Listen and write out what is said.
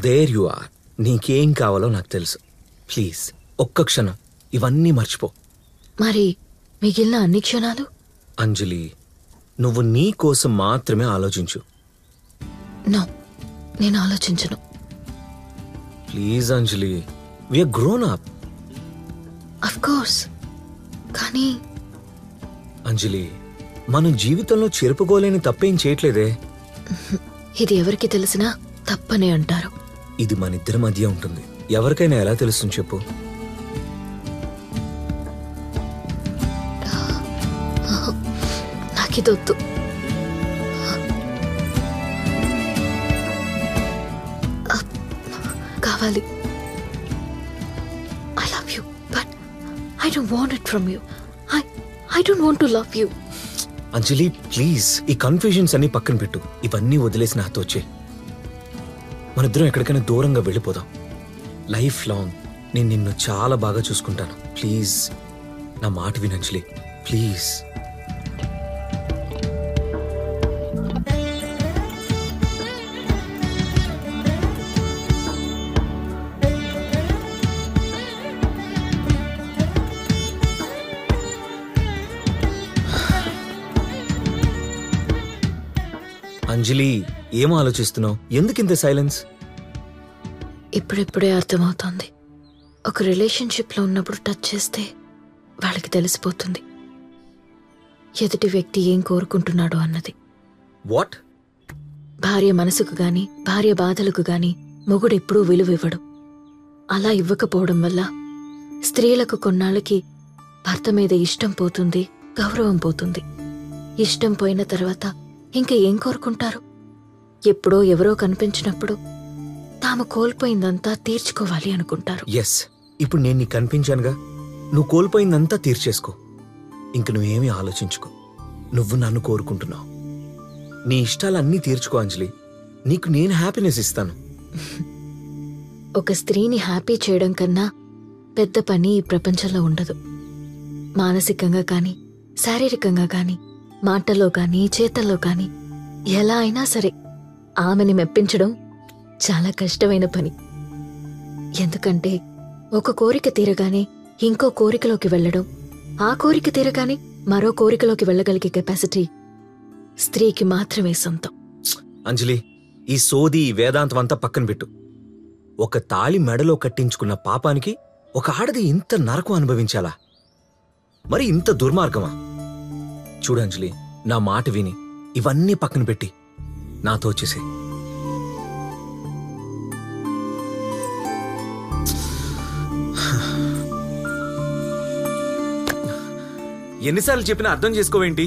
There you are. నీకేం కావాలో నాకు తెలుసు. ప్లీజ్ ఒక్క క్షణం ఇవన్నీ మర్చిపో. మరి మిగిలిన అన్ని క్షణాలు? అంజలి, నువ్వు నీ కోసం మాత్రమే ఆలోచించు. నో, నేను ఆలోచించను. Please Anjali, we're grown up. Of course, కానీ అంజలి, మనం జీవితంలో చెరుపుకోలేని తప్పేం చేయట్లేదే. ఇది ఎవరికి తెలిసినా తప్పనే అంటారు. ఇది మన ఇద్దరి మధ్య ఉంటుంది. ఎవరికైనా ఎలా తెలుస్తుంది చెప్పు? నాకిదొద్దు. కావాలి. I love you, but I don't want it from you. I don't want to love you. Anjali please, ఈ కన్ఫ్యూజన్స్ అన్ని పక్కన పెట్టు. ఇవన్నీ వదిలేసి నాతో వచ్చే. మనిద్దరం ఎక్కడికైనా దూరంగా వెళ్ళిపోదాం. లైఫ్ లాంగ్ నేను నిన్ను చాలా బాగా చూసుకుంటాను. ప్లీజ్ నా మాట విను అంజలి, ప్లీజ్. అంజలి, ఏం ఆలోచిస్తున్నావు? ఎందుకింత సైలెన్స్? ఇప్పుడిప్పుడే అర్థమవుతోంది. ఒక రిలేషన్షిప్లో ఉన్నప్పుడు టచ్ చేస్తే వాళ్ళకి తెలిసిపోతుంది ఎదుటి వ్యక్తి ఏం కోరుకుంటున్నాడో అన్నది. వాట్? భార్య మనసుకు గాని, భార్య బాధలకు గాని మొగుడెప్పుడూ విలువివ్వడు. అలా ఇవ్వకపోవడం వల్ల స్త్రీలకు కొన్నాళ్ళకి భర్త మీద ఇష్టం పోతుంది, గౌరవం పోతుంది. ఇష్టం పోయిన తర్వాత ఇంకా ఏం కోరుకుంటారు? ఎప్పుడో ఎవరో కనిపించినప్పుడు తాము కోల్పోయిందంతా తీర్చుకోవాలి అనుకుంటారు. ఎస్, ఇప్పుడు నేను నీకు కనిపించానుగా. నువ్వు కోల్పోయిందంతా తీర్చేసుకో. ఇంక నువ్వేమీ ఆలోచించుకో. నువ్వు నన్ను కోరుకుంటున్నావు. నీ ఇష్టాలన్నీ తీర్చుకో అంజలి. నీకు నేను హ్యాపీనెస్ ఇస్తాను. ఒక స్త్రీని హ్యాపీ చేయడం కన్నా పెద్ద పని ఈ ప్రపంచంలో ఉండదు. మానసికంగా కానీ, శారీరకంగా కానీ, మాటల్లో కానీ, చేతల్లో కానీ ఎలా అయినా సరే ఆమెని మెప్పించడం చాలా కష్టమైన పని. ఎందుకంటే ఒక కోరిక తీరగానే ఇంకో కోరికలోకి వెళ్ళడం, ఆ కోరిక తీరగానే మరో కోరికలోకి వెళ్ళగలిగే కెపాసిటీ స్త్రీకి మాత్రమే సొంతం. అంజలి, ఈ సోది వేదాంతం అంతా పక్కన పెట్టు. ఒక తాళి మెడలో కట్టించుకున్న పాపానికి ఒక ఆడది ఇంత నరకం అనుభవించాలా? మరి ఇంత దుర్మార్గమా? చూడంజలి, నా మాట విని ఇవన్నీ పక్కన పెట్టి నాతో వచ్చేసే. ఎన్నిసార్లు చెప్పినా అర్థం చేసుకోవేంటి?